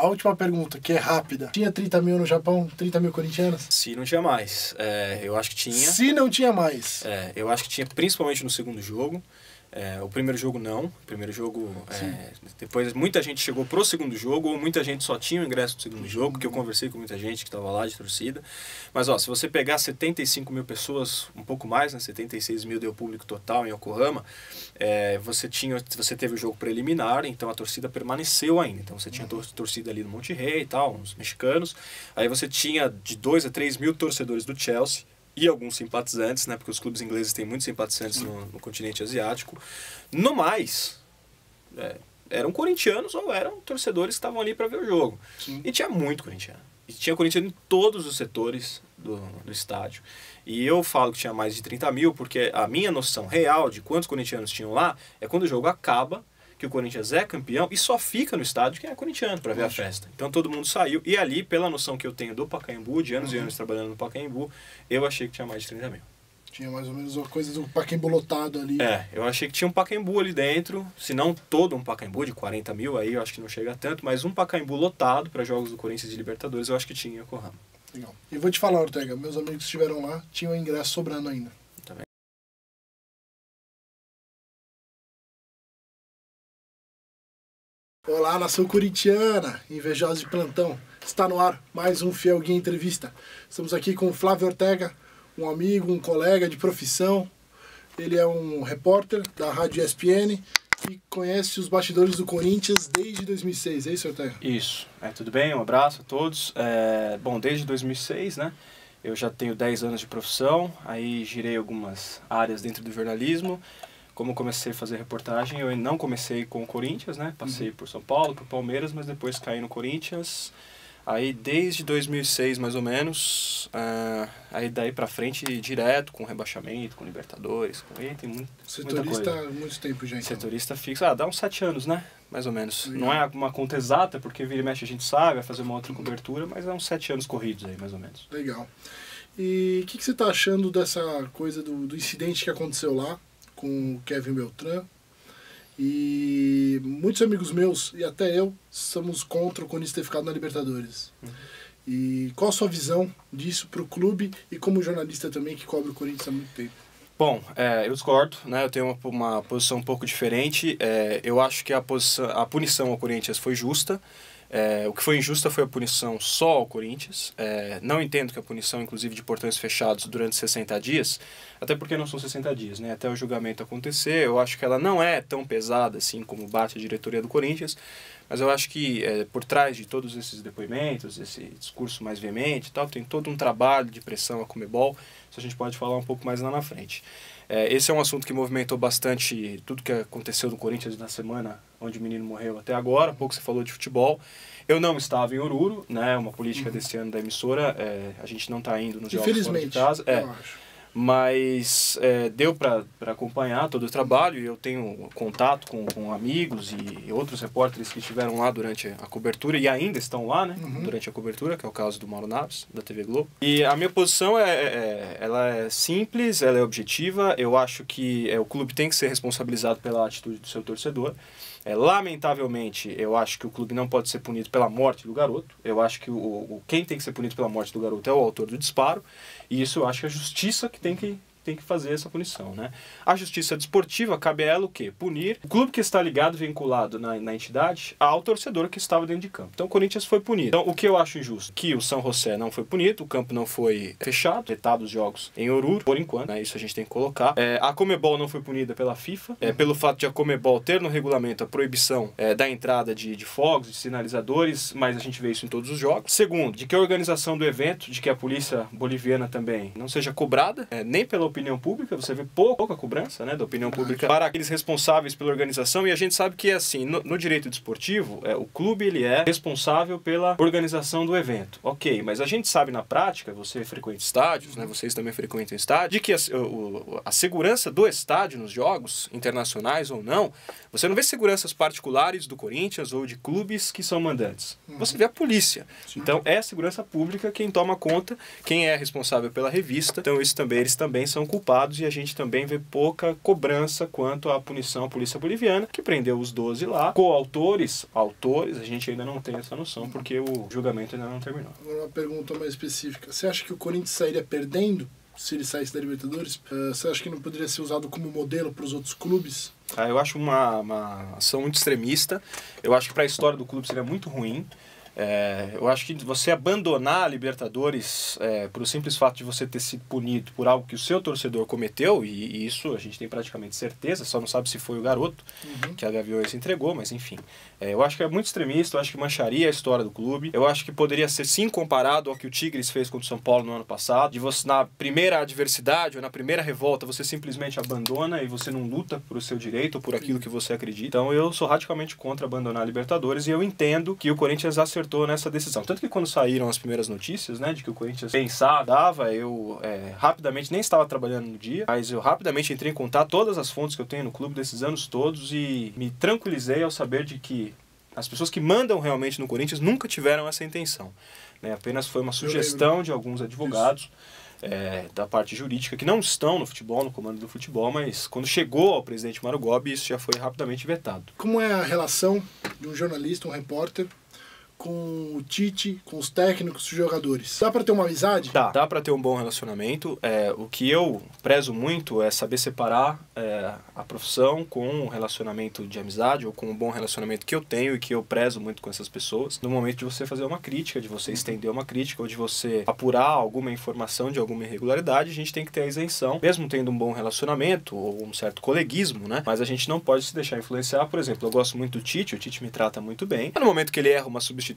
a última pergunta, que é rápida. Tinha 30 mil no Japão? 30 mil corintianos? Se não tinha mais. Eu acho que tinha. Se não tinha mais. Eu acho que tinha, principalmente no segundo jogo. O primeiro jogo não. O primeiro jogo, depois muita gente chegou pro segundo jogo, ou muita gente só tinha o ingresso do segundo jogo, porque eu conversei com muita gente que estava lá de torcida. Mas, ó, se você pegar 75 mil pessoas, um pouco mais, né, 76 mil deu público total em Yokohama, você teve o jogo preliminar, então a torcida permaneceu ainda. Então você tinha torcida ali do Monte Rei e tal, uns mexicanos. Aí você tinha de 2 a 3 mil torcedores do Chelsea, e alguns simpatizantes, né, porque os clubes ingleses têm muitos simpatizantes no continente asiático. No mais, eram corintianos ou eram torcedores que estavam ali para ver o jogo. Sim. E tinha muito corintiano. E tinha corintiano em todos os setores do estádio. E eu falo que tinha mais de 30 mil, porque a minha noção real de quantos corintianos tinham lá é quando o jogo acaba, que o Corinthians é campeão e só fica no estádio quem é corintiano para ver a festa. Então todo mundo saiu. E ali, pela noção que eu tenho do Pacaembu, de anos e anos trabalhando no Pacaembu, eu achei que tinha mais de 30 mil. Tinha mais ou menos uma coisa do Pacaembu lotado ali. Eu achei que tinha um Pacaembu ali dentro, se não todo um Pacaembu de 40 mil, aí eu acho que não chega tanto, mas um Pacaembu lotado para jogos do Corinthians e Libertadores, eu acho que tinha em Yokohama. Legal. E vou te falar, Ortega, meus amigos que estiveram lá tinham ingresso sobrando ainda. Também. Olá, nação corintiana, invejosa de plantão. Está no ar mais um Fiel Guia Entrevista. Estamos aqui com o Flávio Ortega, um amigo, um colega de profissão. Ele é um repórter da Rádio ESPN e conhece os bastidores do Corinthians desde 2006. É isso, Ortega? Isso. Tudo bem? Um abraço a todos. Bom, desde 2006, né? Eu já tenho 10 anos de profissão, aí girei algumas áreas dentro do jornalismo. Como comecei a fazer reportagem, eu não comecei com o Corinthians, né? Passei por São Paulo, por Palmeiras, mas depois caí no Corinthians. Aí desde 2006, mais ou menos, aí daí pra frente direto, com rebaixamento, com Libertadores, tem muita setorista coisa. Há muito tempo já, então. Setorista fixo, dá uns 7 anos, né? Mais ou menos. Legal. Não é uma conta exata, porque vira e mexe a gente sabe, vai fazer uma outra cobertura, mas é uns 7 anos corridos aí, mais ou menos. Legal. E o que você tá achando dessa coisa do incidente que aconteceu lá com o Kevin Beltrán? E muitos amigos meus, e até eu, somos contra o Corinthians ter ficado na Libertadores. E qual a sua visão disso para o clube e como jornalista também que cobre o Corinthians há muito tempo? Bom, eu discordo, né? Eu tenho uma posição um pouco diferente. Eu acho que a punição ao Corinthians foi justa. O que foi injusta foi a punição só ao Corinthians. Não entendo que a punição, inclusive, de portões fechados durante 60 dias, até porque não são 60 dias, né? Até o julgamento acontecer, eu acho que ela não é tão pesada assim como bate a diretoria do Corinthians, mas eu acho que por trás de todos esses depoimentos, esse discurso mais veemente e tal, tem todo um trabalho de pressão à Conmebol, isso a gente pode falar um pouco mais lá na frente. Esse é um assunto que movimentou bastante tudo que aconteceu no Corinthians na semana onde o menino morreu até agora. Pouco você falou de futebol. Eu não estava em Oruro, né? Uma política desse ano da emissora. A gente não está indo nos jogos fora de casa. Eu acho. Mas deu para acompanhar todo o trabalho e eu tenho contato com amigos e outros repórteres que estiveram lá durante a cobertura e ainda estão lá, né, durante a cobertura, que é o caso do Mauro Naves, da TV Globo. E a minha posição ela é simples, ela é objetiva. Eu acho que o clube tem que ser responsabilizado pela atitude do seu torcedor. Lamentavelmente, eu acho que o clube não pode ser punido pela morte do garoto. Eu acho que quem tem que ser punido pela morte do garoto é o autor do disparo. E isso eu acho que é a justiça que tem que fazer essa punição, né? A justiça desportiva cabe a ela o quê? Punir o clube que está ligado, vinculado na entidade, ao torcedor que estava dentro de campo. Então o Corinthians foi punido. Então o que eu acho injusto? Que o São José não foi punido, o campo não foi fechado, vetado os jogos em Oruro, por enquanto, né? Isso a gente tem que colocar. A Conmebol não foi punida pela FIFA, pelo fato de a Conmebol ter no regulamento a proibição da entrada de fogos, de sinalizadores, mas a gente vê isso em todos os jogos. Segundo, de que a organização do evento, de que a polícia boliviana também não seja cobrada, nem pela opinião pública, você vê pouca cobrança, né, da opinião pública para aqueles responsáveis pela organização, e a gente sabe que assim, no direito desportivo, o clube ele é responsável pela organização do evento. Ok, mas a gente sabe na prática, você frequenta estádios, né, vocês também frequentam estádios, de que a segurança do estádio nos jogos, internacionais ou não, você não vê seguranças particulares do Corinthians ou de clubes que são mandantes. Você vê a polícia. Então é a segurança pública quem toma conta, quem é responsável pela revista. Então isso também, eles também são são culpados, e a gente também vê pouca cobrança quanto à punição à polícia boliviana, que prendeu os 12 lá. Coautores, autores, a gente ainda não tem essa noção, porque o julgamento ainda não terminou. Agora uma pergunta mais específica. Você acha que o Corinthians sairia perdendo se ele saísse da Libertadores? Você acha que não poderia ser usado como modelo para os outros clubes? Eu acho uma ação muito extremista. Eu acho que para a história do clube seria muito ruim. Eu acho que você abandonar a Libertadores por o simples fato de você ter sido punido por algo que o seu torcedor cometeu, e isso a gente tem praticamente certeza, só não sabe se foi o garoto que a Gaviões entregou, mas enfim. Eu acho que é muito extremista, eu acho que mancharia a história do clube. Eu acho que poderia ser sim comparado ao que o Tigres fez contra o São Paulo no ano passado, de você na primeira adversidade ou na primeira revolta você simplesmente abandona e você não luta por o seu direito ou por aquilo que você acredita. Então eu sou radicalmente contra abandonar a Libertadores, e eu entendo que o Corinthians acertou nessa decisão. Tanto que quando saíram as primeiras notícias, né, de que o Corinthians pensava, eu rapidamente, nem estava trabalhando no dia, mas eu rapidamente entrei em contato com todas as fontes que eu tenho no clube desses anos todos e me tranquilizei ao saber de que as pessoas que mandam realmente no Corinthians nunca tiveram essa intenção, né? Apenas foi uma sugestão de alguns advogados da parte jurídica que não estão no futebol, no comando do futebol, mas quando chegou ao presidente Mauro Gobi, isso já foi rapidamente vetado. Como é a relação de um jornalista, um repórter, com o Tite, com os técnicos, os jogadores? Dá pra ter uma amizade? Dá pra ter um bom relacionamento. O que eu prezo muito é saber separar a profissão com um relacionamento de amizade, ou com um bom relacionamento que eu tenho e que eu prezo muito com essas pessoas. No momento de você fazer uma crítica, de você estender uma crítica, ou de você apurar alguma informação de alguma irregularidade, a gente tem que ter a isenção, mesmo tendo um bom relacionamento ou um certo coleguismo, né? Mas a gente não pode se deixar influenciar. Por exemplo, eu gosto muito do Tite, o Tite me trata muito bem. No momento que ele erra uma substituição,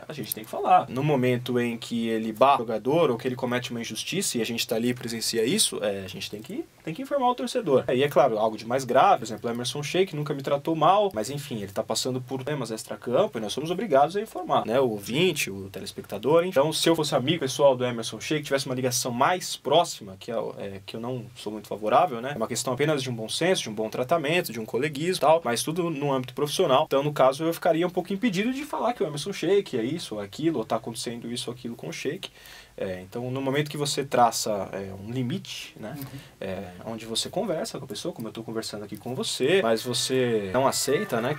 a gente tem que falar. No momento em que ele barra o jogador ou que ele comete uma injustiça e a gente tá ali e presencia isso, a gente tem que informar o torcedor. E é claro, algo de mais grave, por exemplo, o Emerson Sheik nunca me tratou mal, mas enfim, ele tá passando por temas extracampo e nós somos obrigados a informar, né? O ouvinte, o telespectador. Então, se eu fosse amigo pessoal do Emerson Sheik, tivesse uma ligação mais próxima, que eu não sou muito favorável, né? É uma questão apenas de um bom senso, de um bom tratamento, de um coleguismo e tal, mas tudo no âmbito profissional. Então, no caso, eu ficaria um pouco impedido de falar que o Emerson Sheik é isso ou aquilo, ou tá acontecendo isso ou aquilo com o Sheik. Então, no momento que você traça um limite, né, onde você conversa com a pessoa, como eu estou conversando aqui com você, mas você não aceita, né,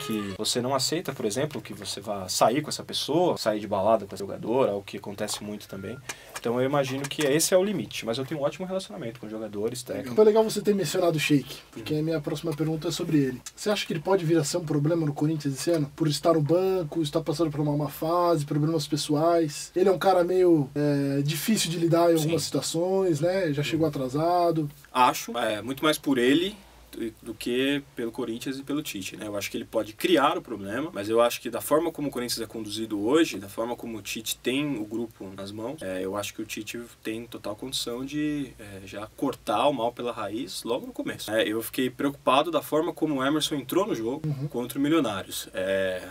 por exemplo, que você vá sair com essa pessoa, sair de balada com esse jogador, algo que acontece muito também. Então, eu imagino que esse é o limite, mas eu tenho um ótimo relacionamento com jogadores, técnicos. Foi legal você ter mencionado o Sheik, porque a minha próxima pergunta é sobre ele. Você acha que ele pode vir a ser um problema no Corinthians esse ano? Por estar no banco, estar passando por uma má fase, problemas pessoais? Ele é um cara meio difícil de lidar em algumas situações, né? Já chegou atrasado. Acho, muito mais por ele do que pelo Corinthians e pelo Tite, né? Eu acho que ele pode criar o problema, mas eu acho que da forma como o Corinthians é conduzido hoje, da forma como o Tite tem o grupo nas mãos, eu acho que o Tite tem total condição de já cortar o mal pela raiz logo no começo. Eu fiquei preocupado da forma como o Emerson entrou no jogo contra o Milionários.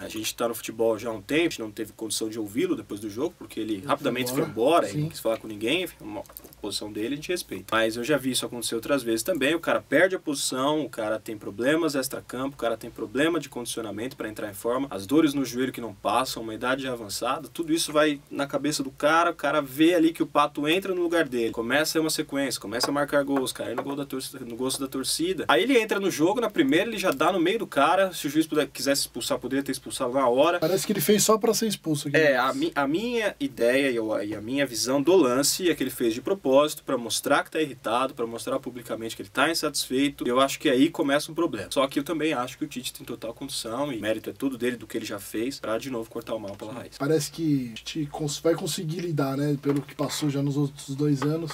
A gente está no futebol já há um tempo, a gente não teve condição de ouvi-lo depois do jogo, porque ele rapidamente foi embora e não quis falar com ninguém, a posição dele a gente respeita. Mas eu já vi isso acontecer outras vezes também, o cara perde a posição, o cara tem problemas extra-campo, o cara tem problema de condicionamento para entrar em forma, as dores no joelho que não passam, uma idade já avançada, tudo isso vai na cabeça do cara, o cara vê ali que o Pato entra no lugar dele, começa uma sequência, começa a marcar gols, cair no gosto da torcida. Aí ele entra no jogo, na primeira ele já dá no meio do cara, se o juiz quisesse expulsar, poderia ter expulsado na hora. Parece que ele fez só para ser expulso aqui. A minha ideia e a minha visão do lance é que ele fez de propósito, para mostrar que tá irritado, para mostrar publicamente que ele tá insatisfeito. Eu acho que aí começa um problema. Só que eu também acho que o Tite tem total condição, e mérito é tudo dele, do que ele já fez, para de novo cortar o mal pela raiz. Parece que a gente vai conseguir lidar, né, pelo que passou já nos outros 2 anos.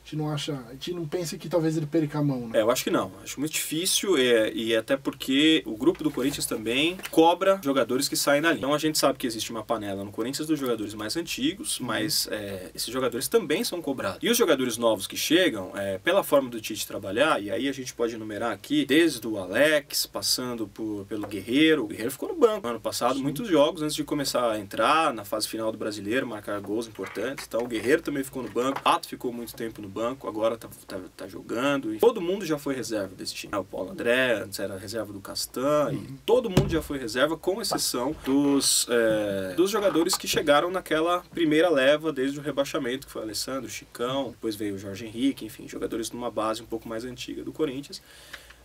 A gente não pensa que talvez ele perca a mão, né? Eu acho que não. Acho muito difícil, e até porque o grupo do Corinthians também cobra jogadores que saem dali. Então a gente sabe que existe uma panela no Corinthians dos jogadores mais antigos, mas esses jogadores também são cobrados. E os jogadores novos que chegam, pela forma do Tite trabalhar, e aí a gente pode enumerar aqui, desde o Alex, passando pelo Guerreiro. O Guerreiro ficou no banco ano passado, muitos jogos antes de começar a entrar na fase final do Brasileiro, marcar gols importantes. Então o Guerreiro também ficou no banco, o Pato ficou muito tempo no banco, agora tá jogando. E todo mundo já foi reserva desse time. O Paulo André, antes era reserva do Castan, e todo mundo já foi reserva, com exceção dos jogadores que chegaram naquela primeira leva desde o rebaixamento, que foi o Alessandro, o Chicão, depois veio o Jorge Henrique, enfim, jogadores numa base um pouco mais antiga do Corinthians.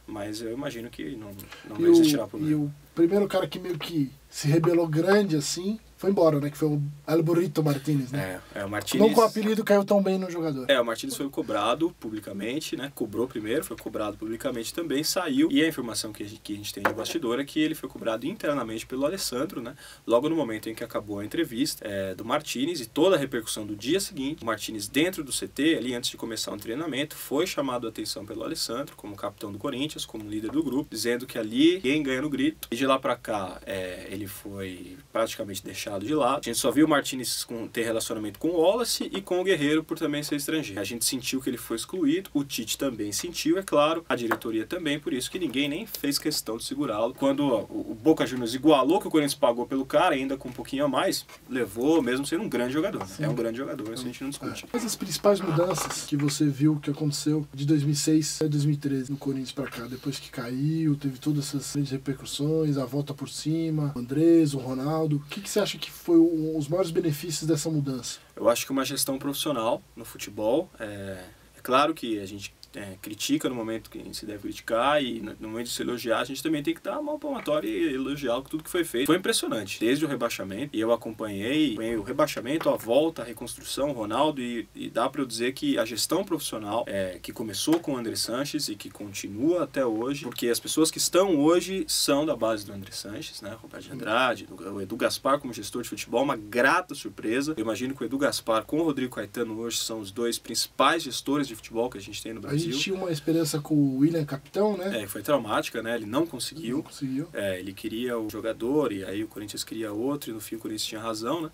Mas eu imagino que não existirá problema. E o primeiro cara que meio que se rebelou grande assim, foi embora, né? Que foi o El Burrito Martínez, né? O Martínez... Não com o apelido caiu tão bem no jogador. O Martínez foi cobrado publicamente, né? Cobrou primeiro, foi cobrado publicamente também, saiu. E a informação que a gente tem de bastidor é que ele foi cobrado internamente pelo Alessandro, né? Logo no momento em que acabou a entrevista do Martínez e toda a repercussão do dia seguinte, o Martínez dentro do CT, ali antes de começar um treinamento, foi chamado a atenção pelo Alessandro, como capitão do Corinthians, como líder do grupo, dizendo que ali quem ganha no grito. E de lá pra cá, ele foi praticamente deixado de lado. A gente só viu o Martínez ter relacionamento com o Wallace e com o Guerreiro por também ser estrangeiro. A gente sentiu que ele foi excluído, o Tite também sentiu, é claro, a diretoria também, por isso que ninguém nem fez questão de segurá-lo. Quando o Boca Juniors igualou que o Corinthians pagou pelo cara, ainda com um pouquinho a mais, levou, mesmo sendo um grande jogador. Né? É um grande jogador, isso a gente não discute. Mas as principais mudanças que você viu que aconteceu de 2006 a 2013 no Corinthians pra cá, depois que caiu, teve todas essas grandes repercussões, a volta por cima, o Andrés, o Ronaldo, o que você acha que foi os maiores benefícios dessa mudança? Eu acho que uma gestão profissional no futebol, é claro que a gente critica no momento que se deve criticar e no momento de se elogiar, a gente também tem que dar uma palmatória e elogiar tudo que foi feito. Foi impressionante, desde o rebaixamento, e eu acompanhei o rebaixamento, a volta, a reconstrução, o Ronaldo, e dá para eu dizer que a gestão profissional que começou com o André Sanches e que continua até hoje, porque as pessoas que estão hoje são da base do André Sanches, né? Roberto de Andrade, o Edu Gaspar como gestor de futebol, uma grata surpresa. Eu imagino que o Edu Gaspar com o Rodrigo Caetano hoje são os dois principais gestores de futebol que a gente tem no Brasil. A gente tinha uma experiência com o William Capitão, né? Foi traumática, né? Ele não conseguiu. Ele queria o jogador e aí o Corinthians queria outro e no fim o Corinthians tinha razão, né?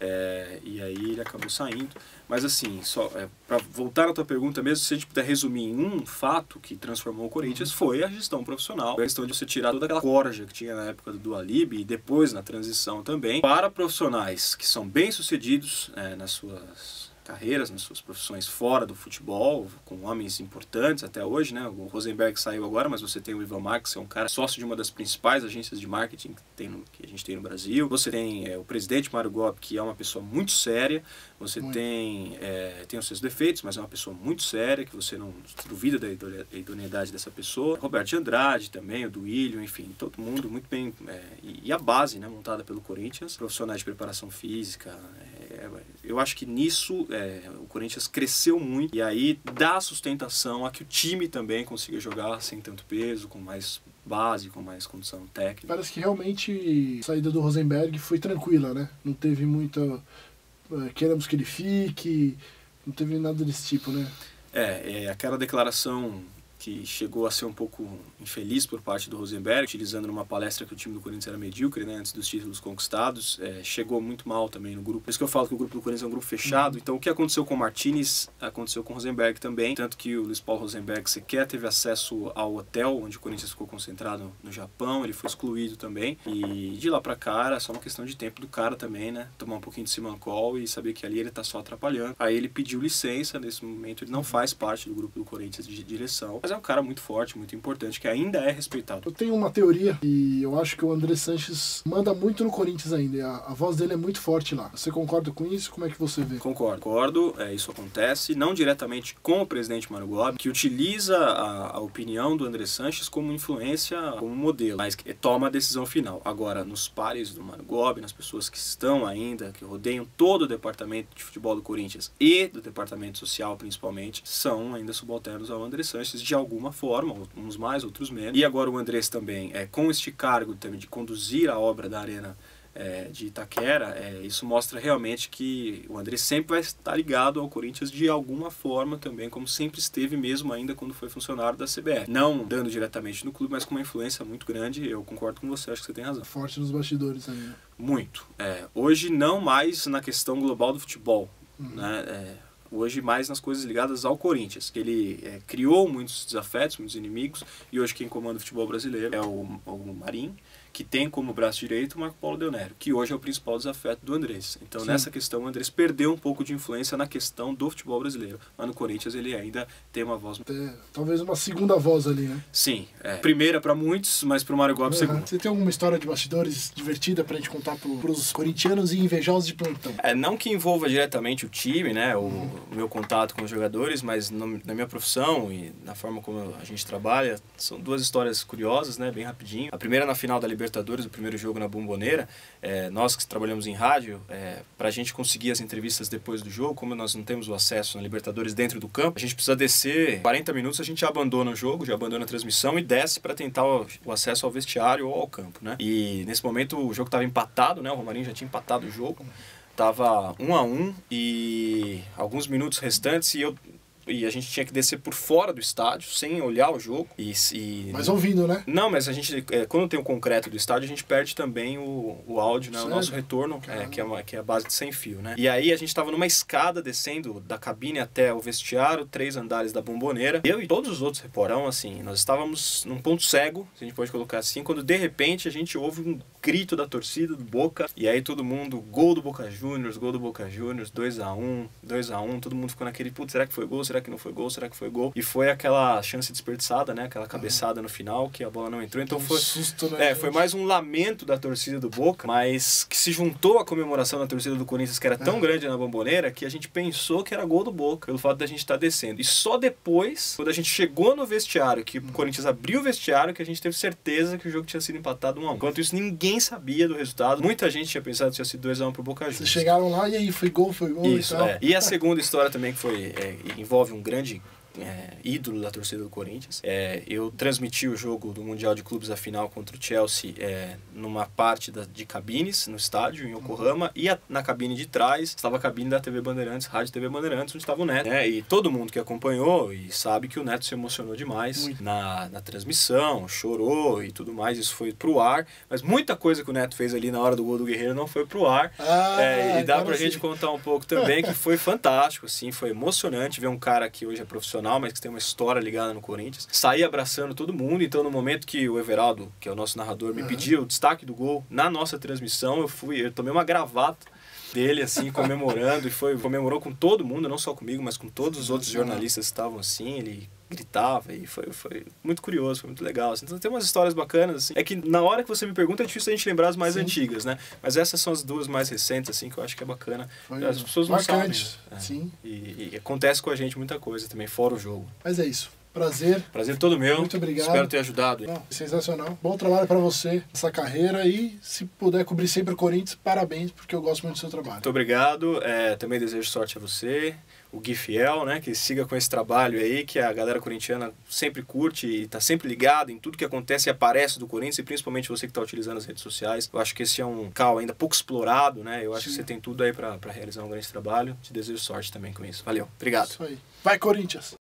E aí ele acabou saindo. Mas assim, só para voltar à tua pergunta mesmo, se a gente puder resumir em um fato que transformou o Corinthians, foi a gestão profissional. A questão de você tirar toda aquela corja que tinha na época do Alib e depois na transição também, para profissionais que são bem-sucedidos nas suas carreiras, nas suas profissões fora do futebol, com homens importantes até hoje, né? O Rosenberg saiu agora, mas você tem o Ivan Marques, que é um cara sócio de uma das principais agências de marketing que a gente tem no Brasil. Você tem o presidente Mário Gobi, que é uma pessoa muito séria. Você tem os seus defeitos, mas é uma pessoa muito séria, que você não duvida da idoneidade dessa pessoa. Roberto de Andrade também, o Duílio, enfim, todo mundo muito bem. E a base, né, montada pelo Corinthians, profissionais de preparação física. Eu acho que nisso o Corinthians cresceu muito e aí dá sustentação a que o time também consiga jogar sem tanto peso, com mais base, com mais condição técnica. Parece que realmente a saída do Rosenberg foi tranquila, né? Não teve muita... queremos que ele fique, não teve nada desse tipo, né? Aquela declaração que chegou a ser um pouco infeliz por parte do Rosenberg, utilizando numa palestra que o time do Corinthians era medíocre, né, antes dos títulos conquistados, chegou muito mal também no grupo. Por isso que eu falo que o grupo do Corinthians é um grupo fechado. Então o que aconteceu com o Martínez, aconteceu com o Rosenberg também, tanto que o Luiz Paulo Rosenberg sequer teve acesso ao hotel onde o Corinthians ficou concentrado no Japão, ele foi excluído também, e de lá pra cá era só uma questão de tempo do cara também, né, tomar um pouquinho de Simancol e saber que ali ele tá só atrapalhando. Aí ele pediu licença, nesse momento ele não faz parte do grupo do Corinthians de direção, mas é um cara muito forte, muito importante, que ainda é respeitado. Eu tenho uma teoria e eu acho que o André Sanches manda muito no Corinthians ainda. A voz dele é muito forte lá. Você concorda com isso? Como é que você vê? Concordo. Isso acontece, não diretamente com o presidente Mário Gobi, que utiliza a opinião do André Sanches como influência, como modelo, mas que toma a decisão final. Agora, nos pares do Mário Gobi, nas pessoas que estão ainda, que rodeiam todo o departamento de futebol do Corinthians e do departamento social, principalmente, são ainda subalternos ao André Sanches de alguma forma, uns mais, outros menos. E agora o Andrés também, com este cargo também de conduzir a obra da Arena de Itaquera, isso mostra realmente que o Andrés sempre vai estar ligado ao Corinthians de alguma forma também, como sempre esteve mesmo ainda quando foi funcionário da CBF. Não dando diretamente no clube, mas com uma influência muito grande. Eu concordo com você, acho que você tem razão. Forte nos bastidores ainda. Muito. Hoje não mais na questão global do futebol, né? Hoje mais nas coisas ligadas ao Corinthians. Ele criou muitos desafetos, muitos inimigos, e hoje quem comanda o futebol brasileiro é o Marinho, que tem como braço direito o Marco Paulo Del Nero, que hoje é o principal desafeto do Andrés. Então, nessa questão, o Andrés perdeu um pouco de influência na questão do futebol brasileiro. Mas no Corinthians ele ainda tem uma voz... Talvez uma segunda voz ali, né? Sim. Primeira para muitos, mas para o Mário Gomes segunda. Você tem alguma história de bastidores divertida pra gente contar pros corintianos e invejosos de plantão? Não que envolva diretamente o time, né? O meu contato com os jogadores, mas na minha profissão e na forma como a gente trabalha, são duas histórias curiosas, né? Bem rapidinho. A primeira na final da Libertadores, o primeiro jogo na Bombonera. Nós que trabalhamos em rádio, pra gente conseguir as entrevistas depois do jogo, como nós não temos o acesso na Libertadores dentro do campo, a gente precisa descer 40 minutos, a gente já abandona o jogo, já abandona a transmissão e desce para tentar o acesso ao vestiário ou ao campo, né? E nesse momento o jogo estava empatado, né? O Romarinho já tinha empatado o jogo. Tava 1-1 e alguns minutos restantes e a gente tinha que descer por fora do estádio, sem olhar o jogo. Mas ouvindo, né? Não, mas a gente, quando tem o concreto do estádio, a gente perde também o áudio, né? O nosso retorno, que é a base de sem fio, né? E aí a gente estava numa escada descendo da cabine até o vestiário, 3 andares da Bombonera. Eu e todos os outros reporão, assim, nós estávamos num ponto cego, se a gente pode colocar assim, quando de repente a gente ouve um grito da torcida do Boca, e aí todo mundo, gol do Boca Juniors, 2-1, 2-1, todo mundo ficou naquele, putz, será que foi gol? Será que não foi gol? Será que foi gol? E foi aquela chance desperdiçada, né? Aquela cabeçada no final, que a bola não entrou. Então foi susto, né, foi mais um lamento da torcida do Boca, mas que se juntou à comemoração da torcida do Corinthians, que era tão grande na Bombonera, que a gente pensou que era gol do Boca, pelo fato da gente estar descendo. E só depois, quando a gente chegou no vestiário, que o Corinthians abriu o vestiário, que a gente teve certeza que o jogo tinha sido empatado 1-1. Enquanto isso, ninguém sabia do resultado. Muita gente tinha pensado que tinha sido 2-1 pro Boca Juniors. Vocês chegaram lá e aí, foi gol isso, e tal. E a segunda história também, que foi envolve um grande ídolo da torcida do Corinthians. Eu transmiti o jogo do Mundial de Clubes, a final contra o Chelsea, numa parte de cabines no estádio, em Yokohama, e na cabine de trás estava a cabine da TV Bandeirantes, Rádio TV Bandeirantes, onde estava o Neto. E todo mundo que acompanhou e sabe que o Neto se emocionou demais na transmissão, chorou e tudo mais. Isso foi pro ar, mas muita coisa que o Neto fez ali na hora do gol do Guerreiro não foi pro ar. E dá pra gente contar um pouco também, que foi fantástico, assim, foi emocionante ver um cara que hoje é profissional, mas que tem uma história ligada no Corinthians, sair abraçando todo mundo. Então, no momento que o Everaldo, que é o nosso narrador, me pediu o destaque do gol na nossa transmissão, eu tomei uma gravata dele, assim, comemorando, e comemorou com todo mundo, não só comigo, mas com todos os outros jornalistas que estavam assim. Ele gritava e foi muito curioso, foi muito legal, assim. Então tem umas histórias bacanas, assim. É que na hora que você me pergunta é difícil a gente lembrar as mais antigas, né? Mas essas são as duas mais recentes, assim, que eu acho que é bacana. As pessoas não sabem. Sim. E acontece com a gente muita coisa também, fora o jogo. Mas é isso. Prazer todo meu. Muito obrigado. Espero ter ajudado. Sensacional. Bom trabalho pra você nessa carreira, e se puder cobrir sempre o Corinthians, parabéns, porque eu gosto muito do seu trabalho. Muito obrigado. Também desejo sorte a você, o Gui Fiel, né? Que siga com esse trabalho aí, que a galera corintiana sempre curte e tá sempre ligado em tudo que acontece e aparece do Corinthians, e principalmente você que tá utilizando as redes sociais. Eu acho que esse é um local ainda pouco explorado, né? Eu acho que você tem tudo aí pra realizar um grande trabalho. Te desejo sorte também com isso. Valeu. Obrigado. Isso aí. Vai, Corinthians!